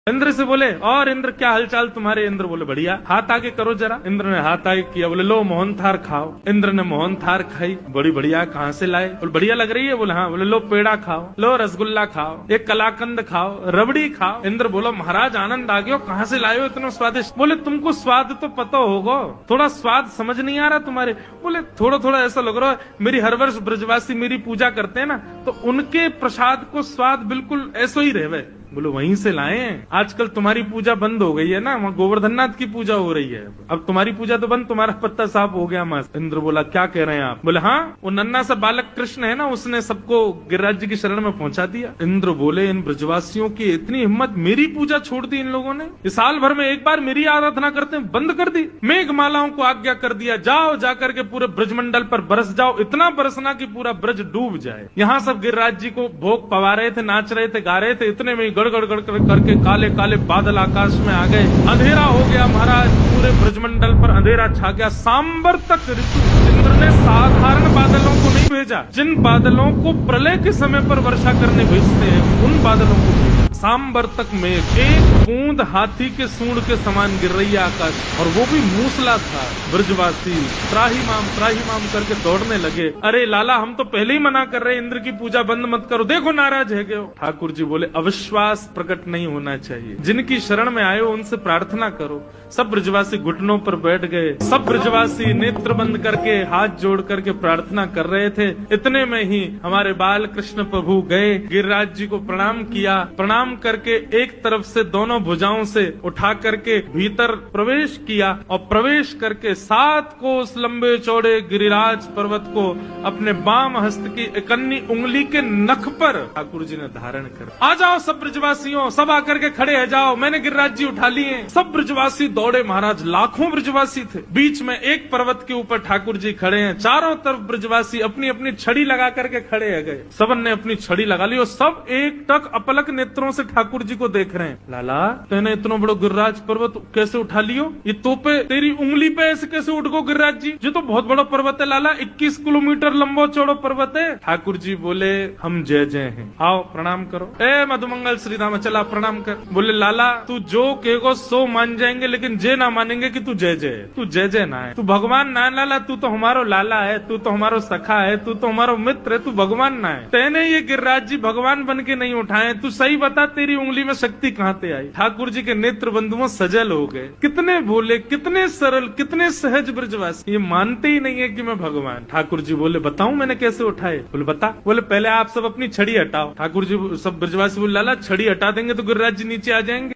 इंद्र से बोले, और इंद्र क्या हालचाल तुम्हारे? इंद्र बोले बढ़िया। हाथ आगे करो जरा। इंद्र ने हाथ आगे किया। बोले लो मोहन थार खाओ। इंद्र ने मोहन थार खाई। बड़ी बढ़िया। कहाँ से लाए? बोले बढ़िया लग रही है। बोले हाँ। बोले लो पेड़ा खाओ, लो रसगुल्ला खाओ, एक कलाकंद खाओ, रबड़ी खाओ। इंद्र बोलो महाराज आनंद आ गया, कहाँ से लाए हो इतना स्वादिष्ट? बोले तुमको स्वाद तो पता होगा, थोड़ा स्वाद समझ नहीं आ रहा तुम्हारे? बोले थोड़ा थोड़ा ऐसा लग रहा है, मेरी हर वर्ष ब्रजवासी मेरी पूजा करते हैं ना, तो उनके प्रसाद को स्वाद बिल्कुल ऐसा ही रहे। बोलो वहीं से लाए हैं। आजकल तुम्हारी पूजा बंद हो गई है ना, वहाँ गोवर्धननाथ की पूजा हो रही है। अब तुम्हारी पूजा तो बंद, तुम्हारा पत्ता साफ हो गया मस्त। इंद्र बोला क्या कह रहे हैं आप? बोले हाँ, वो नन्ना सा बालक कृष्ण है ना, उसने सबको गिरिराज जी की शरण में पहुंचा दिया। इंद्र बोले इन ब्रजवासियों की इतनी हिम्मत, मेरी पूजा छोड़ दी इन लोगों ने। इस साल भर में एक बार मेरी आराधना करते हैं, बंद कर दी। मेघमालाओं को आज्ञा कर दिया, जाओ जाकर के पूरे ब्रजमंडल पर बरस जाओ, इतना बरसना कि पूरा ब्रज डूब जाए। यहाँ सब गिरिराज जी को भोग पवा रहे थे, नाच रहे थे, गा रहे थे, इतने में गड़गड़ करके काले काले बादल आकाश में आ गए। अंधेरा हो गया महाराज, पूरे ब्रजमंडल पर अंधेरा छा गया। सांबर तक ऋतु। इंद्र ने साधारण बादलों को नहीं भेजा, जिन बादलों को प्रलय के समय पर वर्षा करने भेजते हैं उन बादलों को भेजा। सांबर तक मेघ, एक बूंद हाथी के सूंड के समान गिर रही है आकाश, और वो भी मूसला था। ब्रजवासी त्राही माम करके दौड़ने लगे। अरे लाला हम तो पहले ही मना कर रहे, इंद्र की पूजा बंद मत करो, देखो नाराज है क्यों? ठाकुर जी बोले अविश्वास प्रकट नहीं होना चाहिए, जिनकी शरण में आए हो उनसे प्रार्थना करो। सब ब्रजवासी घुटनों पर बैठ गए। सब ब्रजवासी नेत्र बंद करके हाथ जोड़ करके प्रार्थना कर रहे थे। इतने में ही हमारे बाल कृष्ण प्रभु गए, गिरिराज जी को प्रणाम किया। प्रणाम करके एक तरफ से दोनों भुजाओं से उठा करके भीतर प्रवेश किया, और प्रवेश करके 7 कोस लंबे चौड़े गिरिराज पर्वत को अपने बाम हस्त की इकन्नी उंगली के नख पर ठाकुर जी ने धारण कर। आ जाओ सब ब्रजवासियों, सब आकर के खड़े है जाओ, मैंने गिरिराज जी उठा लिए। सब ब्रजवासी दौड़े महाराज, लाखों ब्रजवासी थे। बीच में एक पर्वत के ऊपर ठाकुर जी खड़े हैं, चारों तरफ ब्रजवासी अपनी अपनी छड़ी लगा करके खड़े है गए। सबन ने अपनी छड़ी लगा ली और सब एक टक अपलक नेत्रों से ठाकुर जी को देख रहे हैं। लाला तेने इतना बड़ा गिरिराज पर्वत कैसे उठा लियो? ये तोपे तेरी उंगली पे ऐसे कैसे उठ गो गिरिराज जी? ये तो बहुत बड़ा पर्वत है लाला, 21 किलोमीटर लंबा चौड़ा पर्वत है। ठाकुर जी बोले हम जय जय हैं, आओ प्रणाम करो। ए मधुमंगल श्री राम, चला प्रणाम कर। बोले लाला तू जो कहेगो सो मान जाएंगे, लेकिन जे ना मानेंगे कि तू जय जय है। तू जय जय ना है, तू भगवान ना है लाला, तू तो हमारो लाला है, तू तो हमारो सखा है, तू तो हमारो मित्र है, तू भगवान ना है। तेने ये गिरिराज जी भगवान बन के नहीं उठाए, तू सही बता तेरी उंगली में शक्ति कहाँ से आई? ठाकुर जी के नेत्र बंधुओं सजल हो गए। कितने भोले, कितने सरल, कितने सहज ब्रजवासी, ये मानते ही नहीं है कि मैं भगवान। ठाकुर जी बोले बताऊं मैंने कैसे उठाए? बोले बता। बोले पहले आप सब अपनी छड़ी हटाओ। ठाकुर जी सब ब्रजवासी बोले लाला छड़ी हटा देंगे तो गिरिराज जी नीचे आ जाएंगे।